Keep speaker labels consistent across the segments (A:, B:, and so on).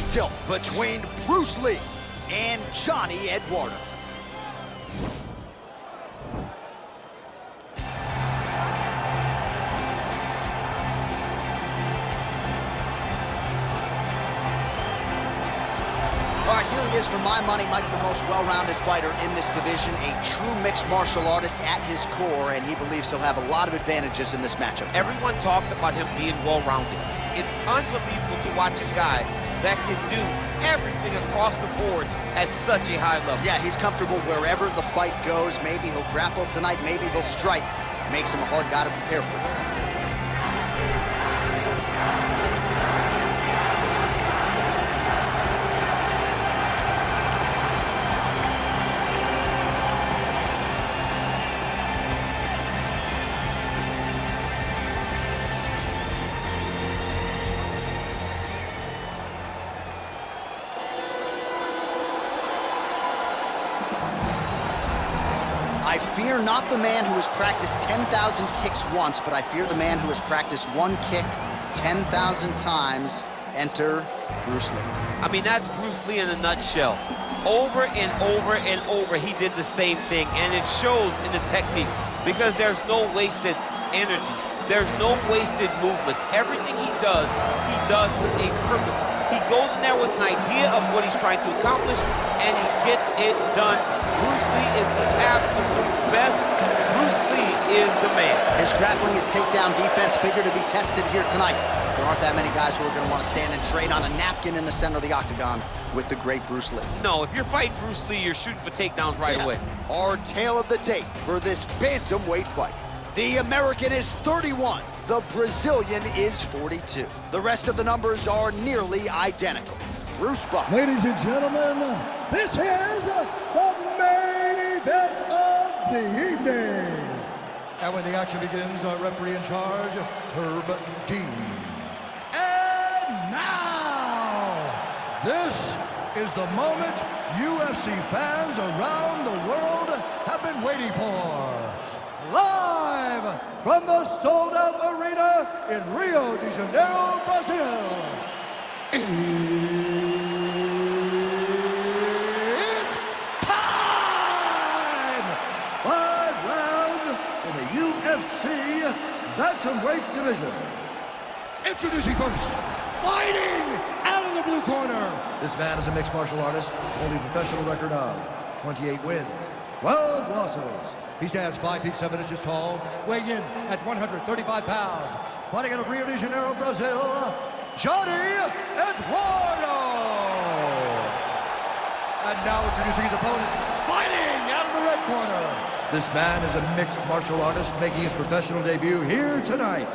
A: tilt between Bruce Lee and Johnny Eduardo. All right, here he is, for my money, Mike, the most well-rounded fighter in this division, a true mixed martial artist at his core, and he believes he'll have a lot of advantages in this matchup tonight.
B: Everyone talked about him being well-rounded. It's unbelievable to watch a guy that can do everything across the board at such a high level.
A: Yeah, he's comfortable wherever the fight goes. Maybe he'll grapple tonight, maybe he'll strike. Makes him a hard guy to prepare for. I fear not the man who has practiced 10,000 kicks once, but I fear the man who has practiced one kick 10,000 times. Enter Bruce Lee.
B: I mean, that's Bruce Lee in a nutshell. Over and over and over, he did the same thing, and it shows in the technique because there's no wasted energy. There's no wasted movements. Everything he does with a purpose. He goes in there with an idea of what he's trying to accomplish, and he gets it done. Bruce Lee is the absolute best. Bruce Lee is the man. His grappling, his takedown defense figure to be tested here tonight. There aren't that many guys who are going to want to stand and trade on a napkin in the center of the octagon with the great Bruce Lee. No, if you're fighting Bruce Lee, you're shooting for takedowns right away.
A: Our tale of the tape for this bantamweight fight. The American is 31. The Brazilian is 42. The rest of the numbers are nearly identical. Bruce Buffer.
C: Ladies and gentlemen, this is the main event of the evening. And when the action begins, our referee in charge, Herb Dean. And now, this is the moment UFC fans around the world have been waiting for. Live from the sold-out arena in Rio de Janeiro, Brazil. It's time! 5 rounds in the UFC bantamweight division. Introducing first, fighting out of the blue corner. This man is a mixed martial artist, holding a professional record of 28 wins, 12 losses. He stands 5 feet 7 inches tall, weighing in at 135 pounds. Fighting out of Rio de Janeiro, Brazil, Johnny Eduardo. And now introducing his opponent, fighting out of the red corner. This man is a mixed martial artist making his professional debut here tonight.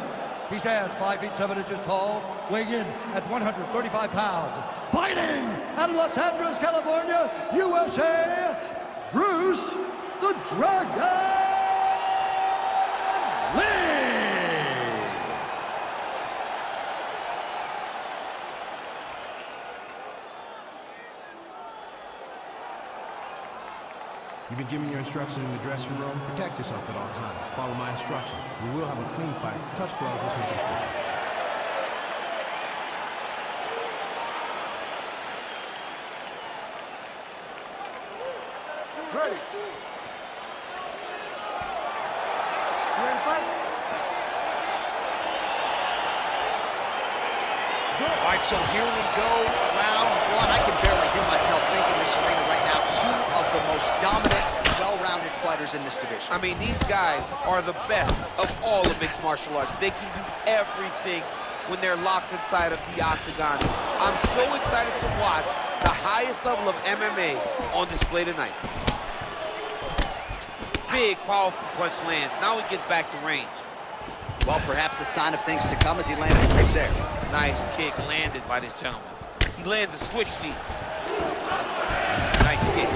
C: He stands 5 feet 7 inches tall, weighing in at 135 pounds. Fighting out of Los Angeles, California, USA, Bruce the Dragon Lee!
D: You've been given your instructions in the dressing room. Protect yourself at all times. Follow my instructions. We will have a clean fight. Touch gloves, let's make it fair.
C: Ready.
A: All right, so here we go, round one. I can barely hear myself think in this arena right now. Two of the most dominant, well-rounded fighters in this division.
B: I mean, these guys are the best of all of mixed martial arts. They can do everything when they're locked inside of the octagon. I'm so excited to watch the highest level of MMA on display tonight. Big, powerful punch lands. Now he gets back to range.
A: Well, perhaps a sign of things to come as he lands a kick there.
B: Nice kick landed by this gentleman. He lands a switch knee. Nice kick.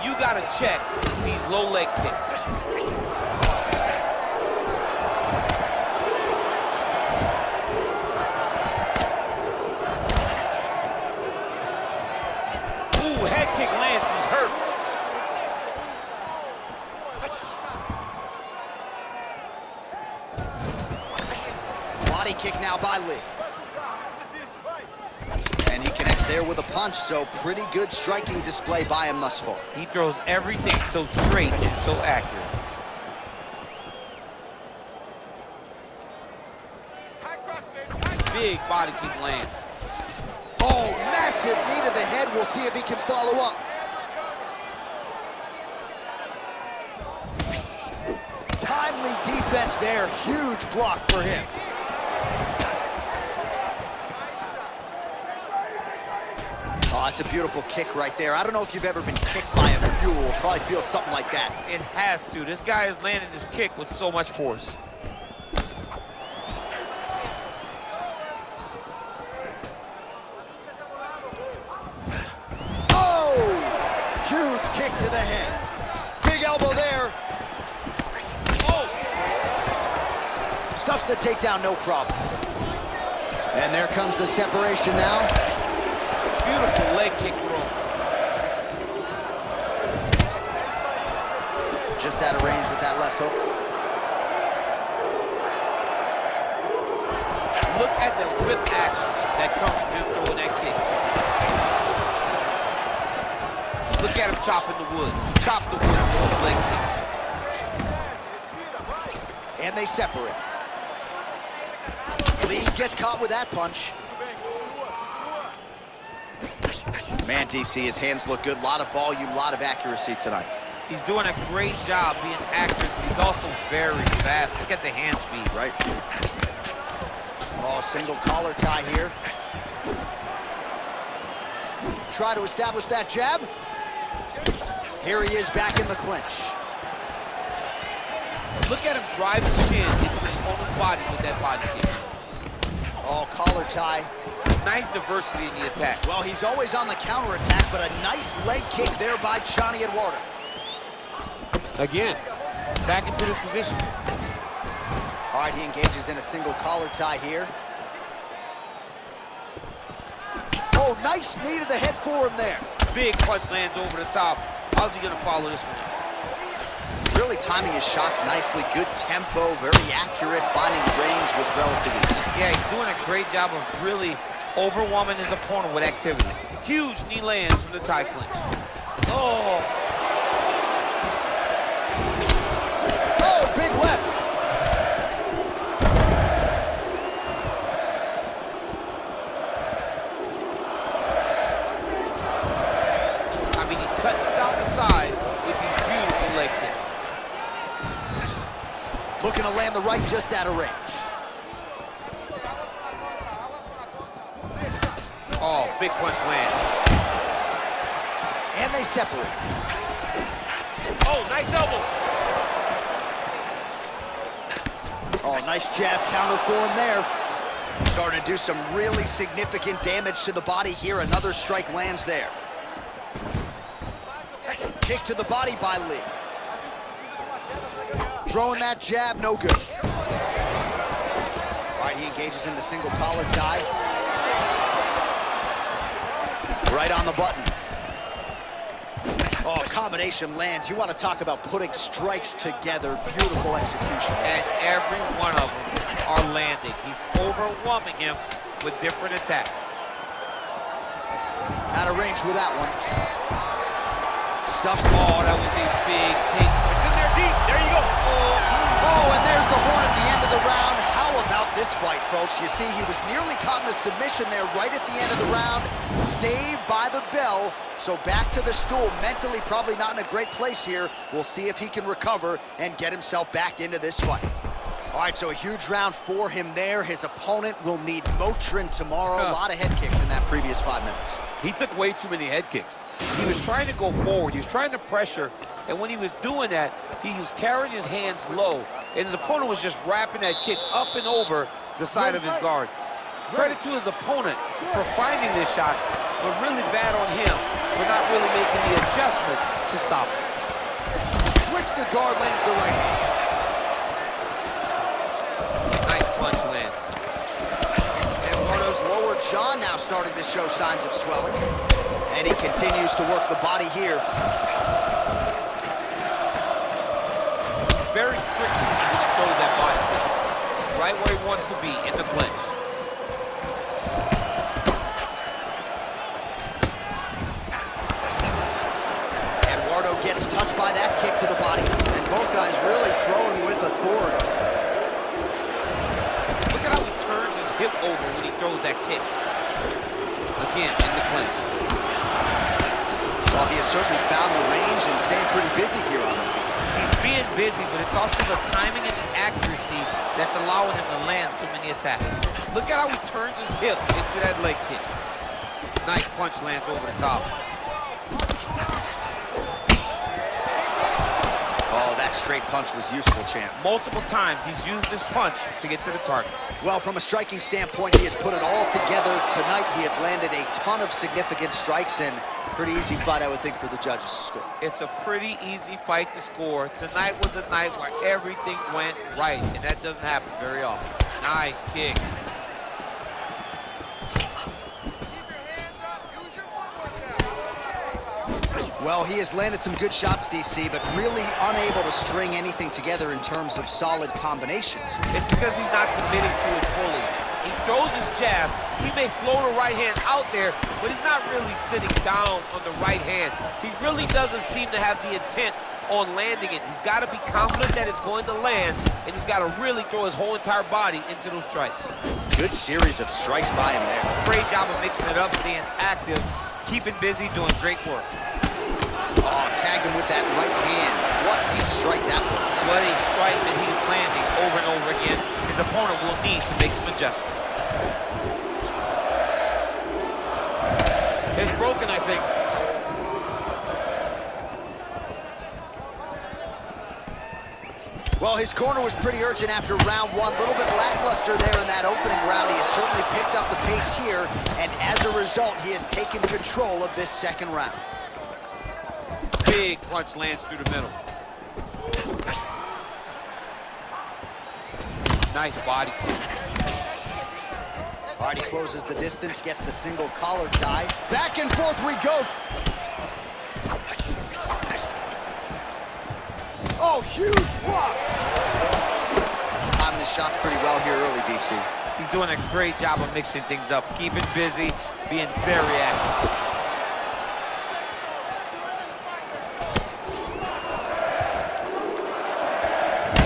B: You gotta check these low leg kicks. Ooh, head kick lands, he's hurt.
A: body kick now by Lee. And he connects there with a punch, so pretty good striking display by him thus far.
B: He throws everything so straight and so accurate. Big body kick lands.
A: Oh, massive knee to the head. We'll see if he can follow up. Timely defense there. Huge block for him. Oh, that's a beautiful kick right there. I don't know if you've ever been kicked by a mule. Probably feels something like that.
B: It has to. This guy is landing this kick with so much force.
A: Huge kick to the head. Big elbow there.
B: Oh!
A: Stuffs the takedown, no problem. And there comes the separation now.
B: Beautiful leg kick throw.
A: Just out of range with that left hook.
B: Look at the whip action that comes from him throwing that kick. Look at him chopping the wood. Chop the wood with those leg kicks.
A: And they separate. Lee gets caught with that punch. Man, DC, his hands look good. A lot of volume, a lot of accuracy tonight.
B: He's doing a great job being accurate, but he's also very fast. Look at the hand speed.
A: Right. Oh, single collar tie here. Try to establish that jab. Here he is back in the clinch.
B: Look at him drive his shin into his opponent's body with that body kick.
A: Oh, collar tie.
B: Nice diversity in the attack.
A: Well, he's always on the counterattack, but a nice leg kick there by Johnny Eduardo.
B: Again, back into this position.
A: All right, he engages in a single collar tie here. Oh, nice knee to the head for him there.
B: Big punch lands over the top. How's he gonna follow this one up?
A: Really timing his shots nicely. Good tempo, very accurate, finding range with relative ease.
B: Yeah, he's doing a great job of really overwhelming his opponent with activity. Huge knee lands from the tie clinch. Oh!
A: Oh, big left.
B: I mean, he's cutting down the sides with these beautiful leg kicks.
A: Looking to land the right just out of range.
B: Oh, big punch land.
A: And they separate.
B: Oh, nice elbow.
A: Oh, nice jab counter for him there. Starting to do some really significant damage to the body here. Another strike lands there. Kick to the body by Lee. Throwing that jab, no good. All right, he engages in the single collar tie. Right on the button. Oh, combination lands. You want to talk about putting strikes together. Beautiful execution.
B: And every one of them are landing. He's overwhelming him with different attacks.
A: Out of range with that one. Stuffs.
B: Oh, that was a big take. It's in there deep. There you go.
A: Oh, and there's the horn at the end of the round. How about this fight, folks? You see, he was nearly caught in a submission there right at the end of the round. Saved by the bell. So back to the stool. Mentally probably not in a great place here. We'll see if he can recover and get himself back into this fight. All right, so a huge round for him there. His opponent will need Motrin tomorrow. A lot of head kicks in that previous 5 minutes.
B: He took way too many head kicks. He was trying to go forward. He was trying to pressure. And when he was doing that, he was carrying his hands low. And his opponent was just wrapping that kick up and over the side of his guard. Credit to his opponent for finding this shot, but really bad on him for not really making the adjustment to stop it.
A: Flicks the guard, lands the right hand.
B: Nice punch lands.
A: Eduardo's lower jaw now starting to show signs of swelling. And he continues to work the body here.
B: Very tricky when he throws that body. right where he wants to be, in the clinch.
A: Eduardo gets touched by that kick to the body, and both guys really throwing with authority.
B: Look at how he turns his hip over when he throws that kick. Again, in the clinch.
A: Well, he has certainly found the range and staying pretty busy here on the field.
B: He's being busy, but it's also the timing and accuracy that's allowing him to land so many attacks. Look at how he turns his hip into that leg kick. Nice punch lands over the top.
A: Oh, that straight punch was useful, champ.
B: Multiple times he's used this punch to get to the target.
A: Well, from a striking standpoint, he has put it all together. Tonight, he has landed a ton of significant strikes, and pretty easy fight, I would think, for the judges to score.
B: It's a pretty easy fight to score. Tonight was a night where everything went right, and that doesn't happen very often. Nice kick.
A: Well, he has landed some good shots, DC, but really unable to string anything together in terms of solid combinations.
B: It's because he's not committing to it fully. He throws his jab. He may float a right hand out there, but he's not really sitting down on the right hand. He really doesn't seem to have the intent on landing it. He's got to be confident that it's going to land, and he's got to really throw his whole entire body into those strikes.
A: Good series of strikes by him there.
B: Great job of mixing it up, staying active, keeping busy, doing great work.
A: Oh, tagged him with that right hand. What a strike that was.
B: What a strike that he's landing over and over again. His opponent will need to make some adjustments. It's broken, I think.
A: Well, his corner was pretty urgent after round one. A little bit lackluster there in that opening round. He has certainly picked up the pace here, and as a result, he has taken control of this second round.
B: Big punch lands through the middle. Nice body kick.
A: All right, he closes the distance, gets the single collar tie. Back and forth we go. Oh, huge block. Timing his shots pretty well here early, DC.
B: He's doing a great job of mixing things up, keeping busy, being very active.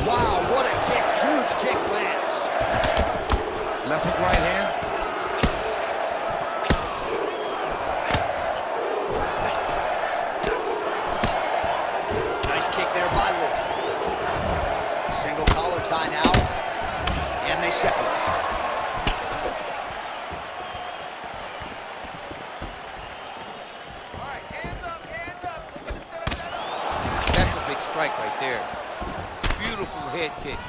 A: Wow, what a kick. Huge kick lands.
B: Left hook, right hand.
A: Nice kick there by Lee. Single collar tie now, and they separate.
E: All right, hands up, looking to set up that up.
B: That's a big strike right there. Beautiful head kick.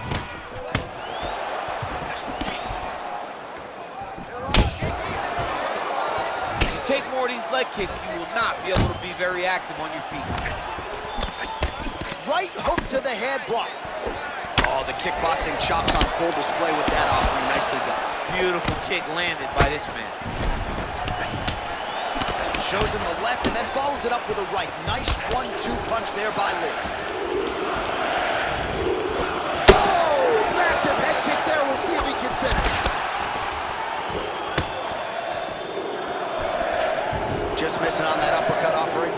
B: If you take more of these leg kicks, you will not be able to be very active on your feet.
A: Right hook to the head blocked. Oh, the kickboxing chops on full display with that offering. Nicely done.
B: Beautiful kick landed by this man.
A: Shows him the left and then follows it up with a right. Nice 1-2 punch there by Lee. Oh, massive head kick there. We'll see if he can finish. Just missing on that uppercut offering.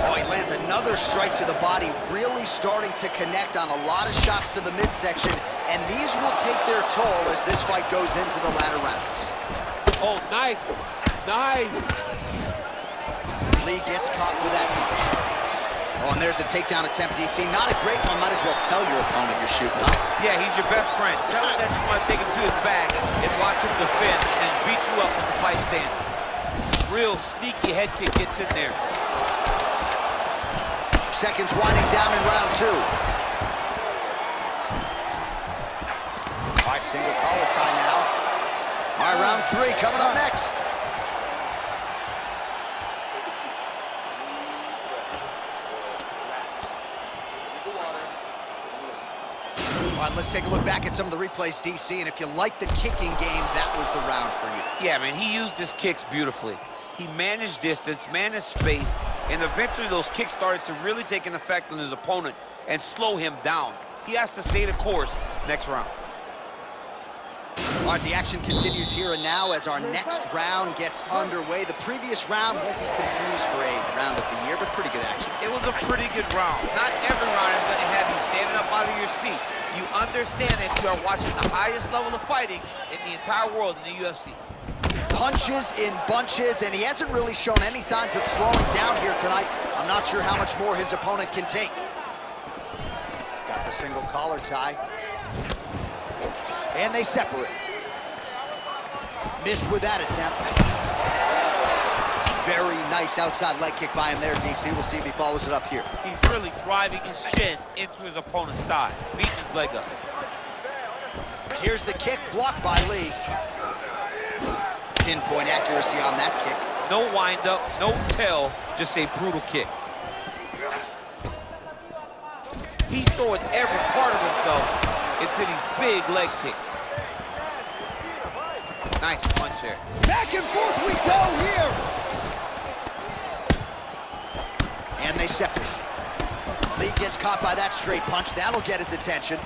A: Oh, he lands another strike to the body, really starting to connect on a lot of shots to the midsection, and these will take their toll as this fight goes into the latter rounds.
B: Oh, nice. Nice.
A: Lee gets caught with that punch. Oh, and there's a takedown attempt, DC. Not a great one. Might as well tell your opponent you're shooting off.
B: Yeah, he's your best friend. Tell him that you want to take him to his back and watch him defend and beat you up when the fight's standing. Real sneaky head kick gets in there.
A: Seconds winding down in round two. All right, single collar tie now. All right, round three coming up next.
E: Take a seat. Deep breath. Relax. Drink the water and listen.
A: All right, let's take a look back at some of the replays, DC, and if you like the kicking game, that was the round for you.
B: Yeah, man, he used his kicks beautifully. He managed distance, managed space, and eventually those kicks started to really take an effect on his opponent and slow him down. He has to stay the course next round.
A: All right, the action continues here and now as our next round gets underway. The previous round won't be confused for a round of the year, but pretty good action.
B: It was a pretty good round. Not every round is going to have you standing up out of your seat. You understand that you are watching the highest level of fighting in the entire world in the UFC.
A: Punches in bunches, and he hasn't really shown any signs of slowing down here tonight. I'm not sure how much more his opponent can take. Got the single collar tie. And they separate. Missed with that attempt. Very nice outside leg kick by him there, DC. We'll see if he follows it up here.
B: He's really driving his shin into his opponent's thigh, beating his leg up.
A: Here's the kick, blocked by Lee. Pinpoint accuracy on that kick.
B: No wind-up, no tail, just a brutal kick. He's throwing every part of himself into these big leg kicks. Nice punch there.
A: Back and forth we go here. And they separate. Lee gets caught by that straight punch. That'll get his attention.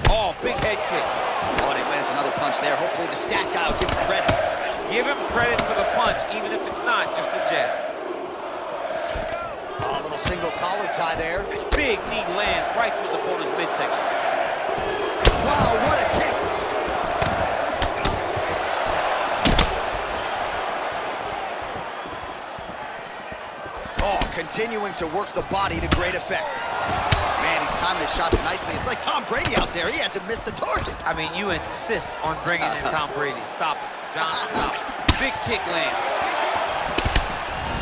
B: Oh, big head kick.
A: Oh, and he lands another punch there. Hopefully the stat guy will give him credit.
B: Give him credit for the punch, even if it's not just a jab.
A: Oh, a little single collar tie there.
B: Big knee lands right through the opponent's midsection.
A: Wow, what a kick. Oh, continuing to work the body to great effect. Man, he's timing his shots nicely. It's like Tom Brady out there. He hasn't missed the target.
B: I mean, you insist on bringing in Tom Brady. Stop it. John, stop. Big kick lands.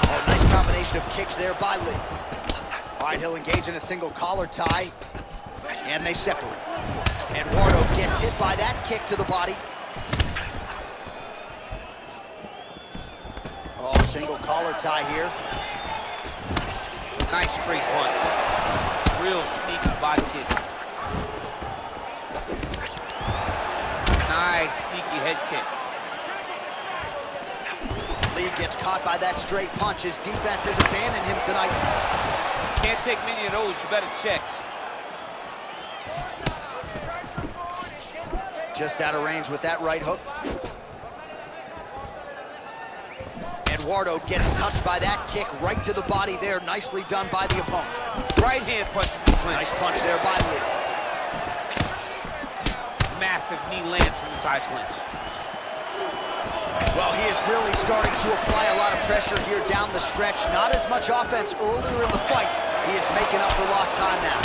A: Oh, nice combination of kicks there by Lee. All right, he'll engage in a single collar tie, and they separate. Eduardo gets hit by that kick to the body. Oh, single collar tie here.
B: Nice straight punch. Real sneaky body kick. Nice sneaky head kick.
A: Lee gets caught by that straight punch. His defense has abandoned him tonight.
B: Can't take many of those, you better check.
A: Just out of range with that right hook. Eduardo gets touched by that kick right to the body there. Nicely done by the opponent.
B: Right hand punch from the clinch.
A: Nice punch there by Lee.
B: Massive knee lands from the side clinch.
A: Well, he is really starting to apply a lot of pressure here down the stretch. Not as much offense earlier in the fight. He is making up for lost time now.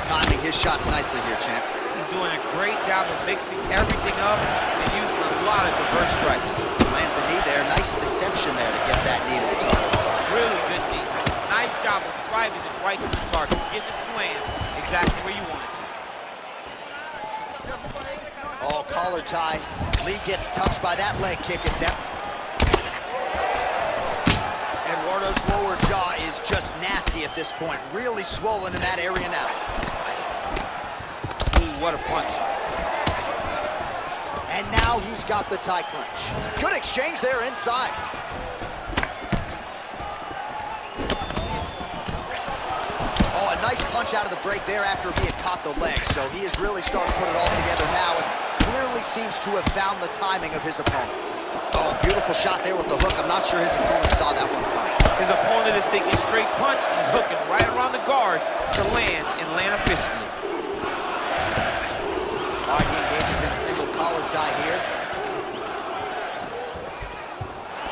A: Timing his shots nicely here, champ.
B: He's doing a great job of mixing everything up and using a lot of reverse strikes.
A: Lands a knee there. Nice deception there to get that knee to the target.
B: Really good knee. Nice job of driving it right to the target. Getting it to land exactly where you want it.
A: Oh, collar tie. Lee gets touched by that leg kick attempt. Eduardo's lower jaw is just nasty at this point. Really swollen in that area now.
B: Ooh, what a punch.
A: And now he's got the tie clinch. Good exchange there inside. Oh, a nice punch out of the break there after he had caught the leg. So he is really starting to put it all together now and clearly seems to have found the timing of his opponent. Oh, beautiful shot there with the hook. I'm not sure his opponent saw that one coming.
B: His opponent is thinking straight punch. He's hooking right around the guard to land and land efficiently.
A: All right, he engages in a single collar tie here.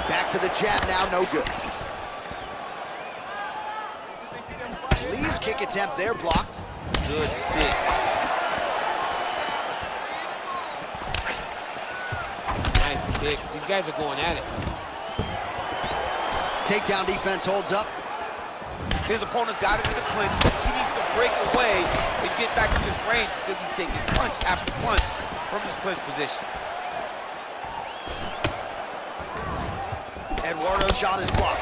A: Back to the jab now, no good. Lee's kick attempt there, blocked.
B: Good stick. Nice kick. These guys are going at it.
A: Takedown defense holds up.
B: His opponent's got him in the clinch. He needs to break away and get back to his range because he's taking punch after punch from his clinch position.
A: Eduardo's shot is blocked.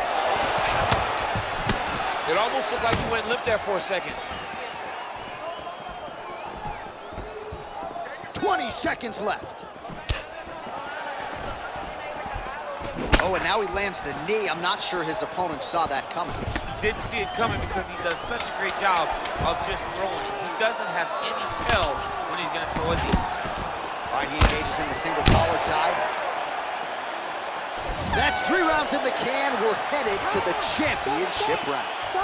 B: It almost looked like he went limp there for a second.
A: 20 seconds left. Oh, and now he lands the knee. I'm not sure his opponent saw that coming.
B: didn't see it coming because he does such a great job of just throwing it. He doesn't have any tell when he's going to throw a knee.
A: All right, he engages in the single collar tie. That's 3 rounds in the can. We're headed to the championship rounds.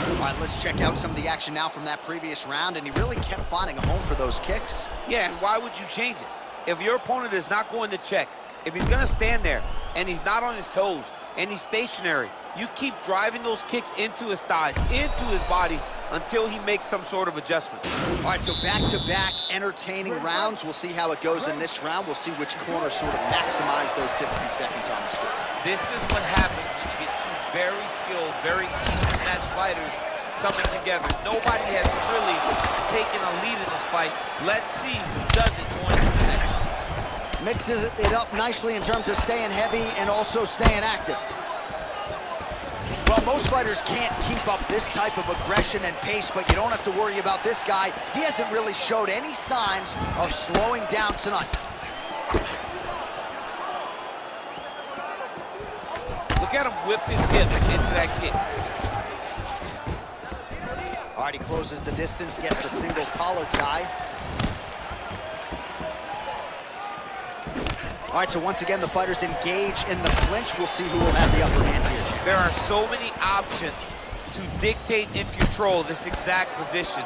A: All right, let's check out some of the action now from that previous round, and he really kept finding a home for those kicks.
B: Yeah, and why would you change it? If your opponent is not going to check, if he's going to stand there and he's not on his toes and he's stationary, you keep driving those kicks into his thighs, into his body, until he makes some sort of adjustment.
A: All right, so back-to-back entertaining rounds. We'll see how it goes in this round. We'll see which corner sort of maximize those 60 seconds on the street.
B: This is what happens when you get two very skilled, very easy-to-match fighters coming together. Nobody has really taken a lead in this fight. Let's see who does it going into the next.
A: Mixes it up nicely in terms of staying heavy and also staying active. Well, most fighters can't keep up this type of aggression and pace, but you don't have to worry about this guy. He hasn't really showed any signs of slowing down tonight.
B: Look at him whip his hip into that kick.
A: All right, he closes the distance, gets the single collar tie. All right, so once again, the fighters engage in the clinch. We'll see who will have the upper hand here, Jim.
B: There are so many options to dictate and control this exact position.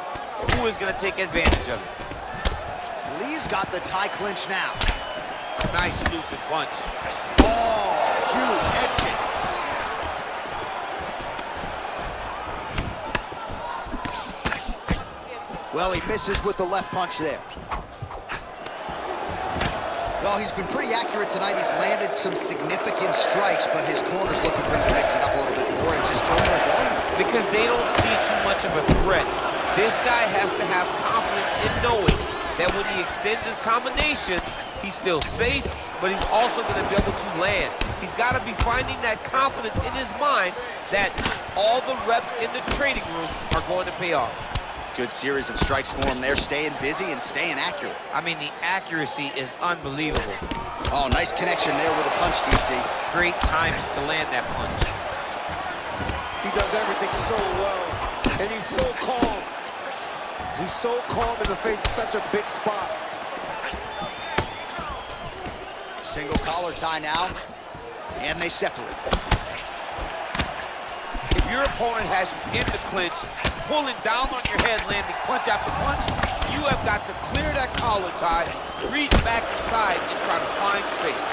B: Who is going to take advantage of it?
A: Lee's got the tie clinch now.
B: Nice looping punch.
A: Oh, huge head kick. Well, he misses with the left punch there. Well, he's been pretty accurate tonight. He's landed some significant strikes, but his corner's looking for him to mix it up a little bit more and just throw more volume.
B: Because they don't see too much of a threat. This guy has to have confidence in knowing that when he extends his combinations, he's still safe, but he's also going to be able to land. He's got to be finding that confidence in his mind that all the reps in the training room are going to pay off.
A: Good series of strikes for him there, staying busy and staying accurate.
B: I mean, the accuracy is unbelievable.
A: Oh, nice connection there with a punch, DC.
B: Great timing to land that punch.
F: He does everything so well, and he's so calm. He's so calm in the face of such a big spot.
A: Single collar tie now, and they separate.
B: If your opponent has you in the clinch, pulling down on your head, landing punch after punch, you have got to clear that collar tie, reach back inside, and try to find space.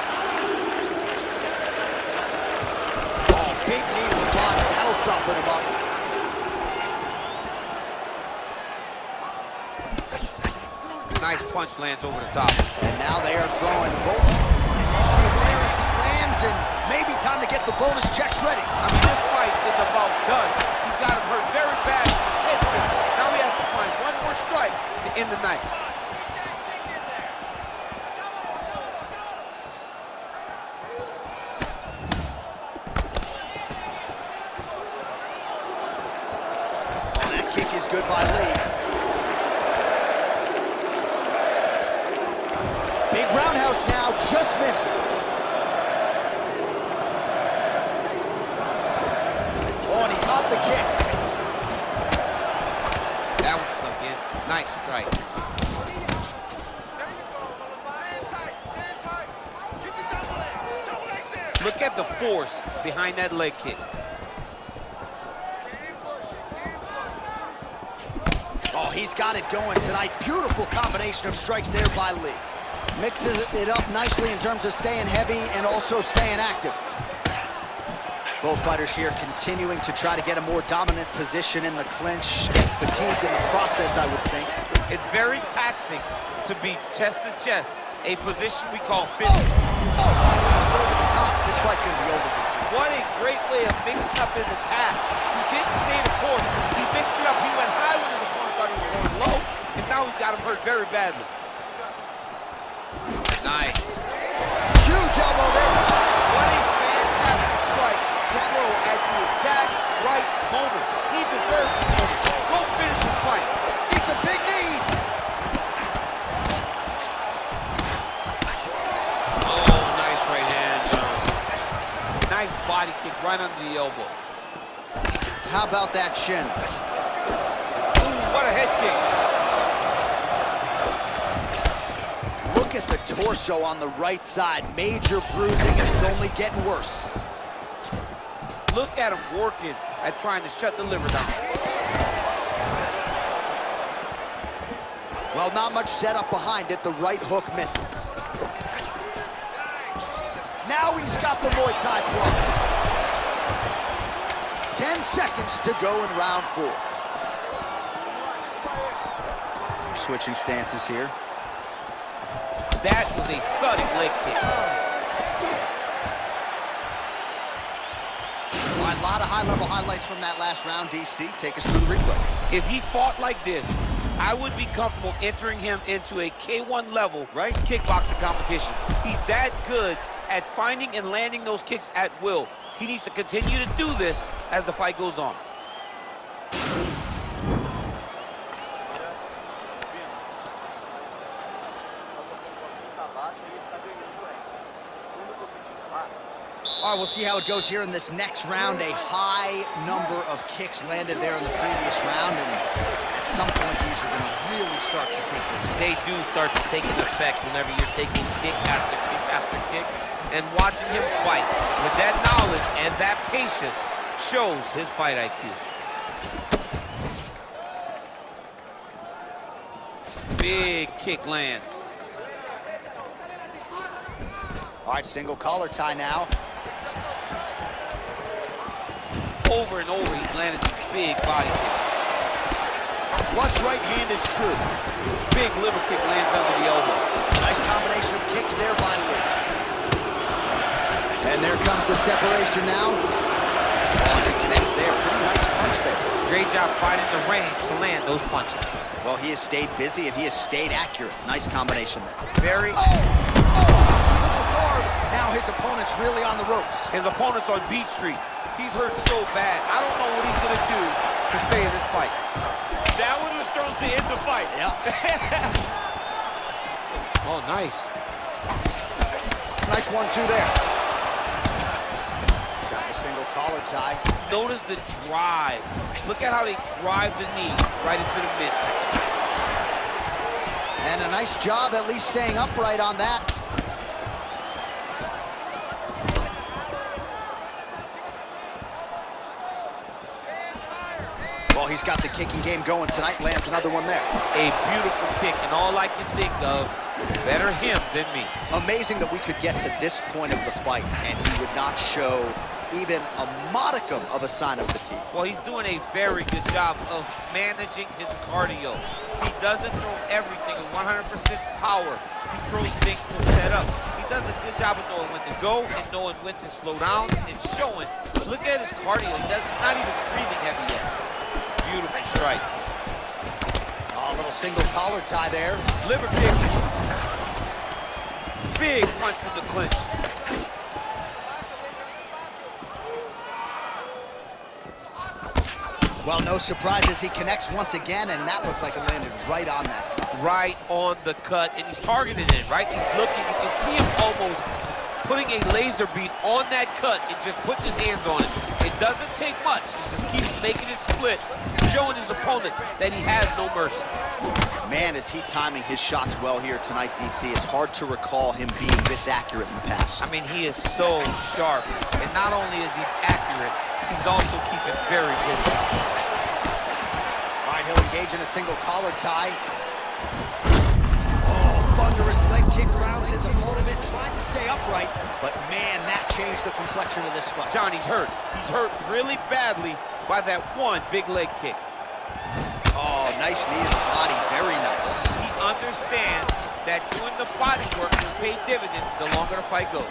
A: Oh, big knee to the body. That'll soften him up.
B: Nice punch lands over the top.
A: And now they are throwing both. Oh, where as he lands, and maybe time to get the bonus checks ready.
B: I mean, this fight is about done. He's got him hurt very bad with his head kick. Now he has to find one more strike to end the night.
A: And that kick is good by Lee. Big roundhouse now, just misses. Oh, and he caught the kick.
B: That one snuck in. Nice strike. Look at the force behind that leg kick.
A: Oh, he's got it going tonight. Beautiful combination of strikes there by Lee. Mixes it up nicely in terms of staying heavy and also staying active. Both fighters here continuing to try to get a more dominant position in the clinch. Get fatigued in the process, I would think.
B: It's very taxing to be chest to chest, a position we call
A: Oh,
B: finish.
A: over the top. This fight's going to be over, DC.
B: What a great way of mixing up his attack. He didn't stay the course. He mixed it up. He went high when his opponent thought he was going low, and now he's got him hurt very badly. Nice.
A: Huge elbow there.
B: What a fantastic strike to throw at the exact right moment. He deserves this. Go finish this fight.
A: It's a big knee.
B: right under the elbow.
A: How about that shin?
B: Ooh, what a head kick.
A: Look at the torso on the right side. Major bruising, and it's only getting worse.
B: Look at him working at trying to shut the liver down.
A: Well, not much setup behind it. The right hook misses. Now he's got the Muay Thai plug. 10 seconds to go in round 4. Switching stances here.
B: That was a thudding leg kick.
A: All right, a lot of high-level highlights from that last round. DC, take us through the replay.
B: If he fought like this, I would be comfortable entering him into a K1 level kickboxing competition. He's that good at finding and landing those kicks at will. He needs to continue to do this as the fight goes on.
A: All right, we'll see how it goes here in this next round. A high number of kicks landed there in the previous round, and at some point, these are going to really start to take their toll.
B: They do start to take an effect whenever you're taking kick after kick after kick, and watching him fight with that knowledge and that patience shows his fight IQ. Big kick lands.
A: All right, single collar tie now.
B: Over and over, he's landed these big body kicks.
A: Flush right hand is true.
B: Big liver kick lands under the elbow.
A: Nice combination of kicks there by Lee. And there comes the separation now. Oh, he connects there. Pretty nice punch there.
B: Great job finding the range to land those punches.
A: Well, he has stayed busy and he has stayed accurate. Nice combination there.
B: Very.
A: Now his opponent's really on the ropes.
B: His opponent's on Beach Street. He's hurt so bad. I don't know what he's going to do to stay in this fight. That one was thrown to end the fight.
A: Yeah.
B: Oh, nice.
A: Nice 1-2 there. Got the single collar tie.
B: Notice the drive. Look at how they drive the knee right into the midsection.
A: And a nice job at least staying upright on that. Well, he's got the kicking game going tonight. Lands another one there.
B: A beautiful kick, and all I can think of, better him than me.
A: Amazing that we could get to this point of the fight, and he would not show even a modicum of a sign of fatigue.
B: Well, he's doing a very good job of managing his cardio. He doesn't throw everything at 100% power. He throws things to set up. He does a good job of knowing when to go and knowing when to slow down and showing. Look at his cardio. He's not even breathing heavy yet. Beautiful strike.
A: Oh, a little single collar tie there.
B: Liver kick. Big punch from the clinch.
A: Well, no surprises. He connects once again, and that looked like it landed right on that cut.
B: Right on the cut, and he's targeting it, right? He's looking. You can see him almost putting a laser beam on that cut and just putting his hands on it. It doesn't take much. He just keeps making it split, showing his opponent that he has no mercy.
A: Man, is he timing his shots well here tonight, DC. It's hard to recall him being this accurate in the past.
B: I mean, he is so sharp, and not only is he accurate, he's also keeping very busy.
A: All right, he'll engage in a single collar tie. Oh, thunderous leg kick rounds his opponent, trying to stay upright, but man, that changed the complexion of this fight.
B: Johnny's hurt. He's hurt really badly by that one big leg kick.
A: Oh, nice knee to the body, very nice.
B: He understands that doing the body work will pay dividends the longer the fight goes.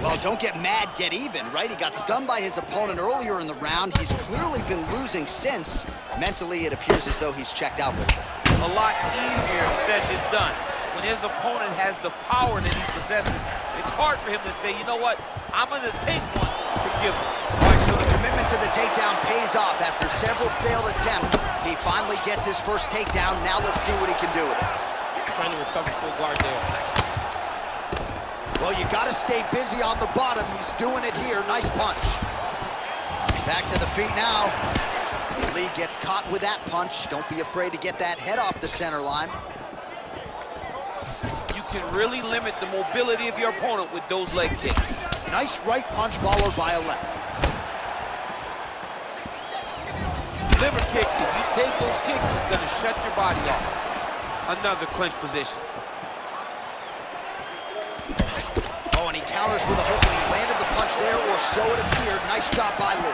A: Well, don't get mad, get even, right? He got stunned by his opponent earlier in the round. He's clearly been losing since. Mentally, it appears as though he's checked out with it.
B: A lot easier said than done. When his opponent has the power that he possesses, it's hard for him to say, you know what, I'm going to take one to give him.
A: All right, so the commitment to the takedown pays off. After several failed attempts, he finally gets his first takedown. Now let's see what he can do with it.
B: Trying to recover full guard there.
A: Well, you got to stay busy on the bottom. He's doing it here. Nice punch. Back to the feet now. Lee gets caught with that punch. Don't be afraid to get that head off the center line.
B: You can really limit the mobility of your opponent with those leg kicks.
A: Nice right punch followed by a left.
B: Liver kick, if you take those kicks, it's gonna shut your body off. Another clinch position.
A: Oh, and he counters with a hook, and he landed the punch there, or so it appeared. Nice job by Lee.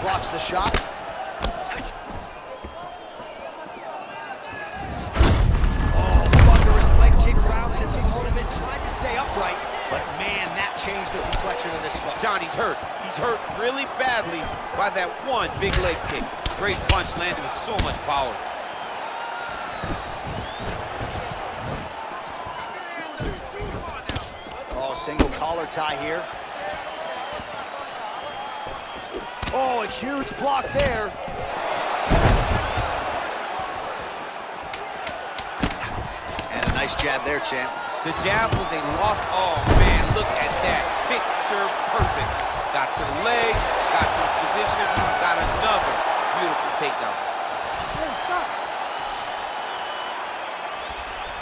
A: Blocks the shot. Oh, thunderous leg kick rounds his opponent and tried to stay upright, but man, that changed the complexion of this fight.
B: Johnny's hurt. He's hurt really badly by that one big leg kick. Great punch landed with so much power.
A: Oh, single collar tie here. Oh, a huge block there. And a nice jab there, champ.
B: The jab was a loss. Oh, man, look at that. Picture perfect. Got to the legs, got to his position, got another beautiful takedown.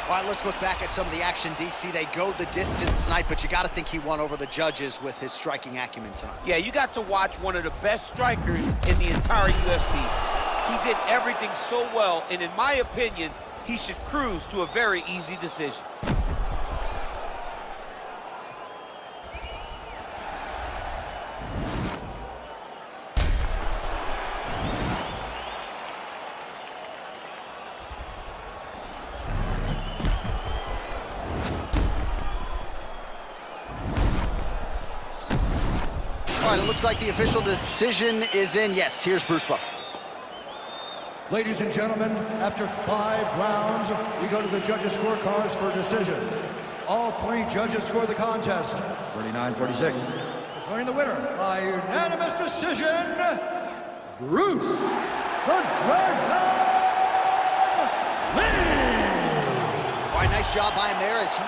A: All right, let's look back at some of the action, DC. They go the distance tonight, but you got to think he won over the judges with his striking acumen tonight.
B: Yeah, you got to watch one of the best strikers in the entire UFC. He did everything so well, and in my opinion, he should cruise to a very easy decision.
A: All right, it looks like the official decision is in. Yes, here's Bruce Buffer.
C: Ladies and gentlemen, after 5 rounds, we go to the judges' scorecards for a decision. All 3 judges score the contest. 49-46. Declaring the winner by unanimous decision, Bruce the Dragon Lee!
A: All right, nice job by him there as he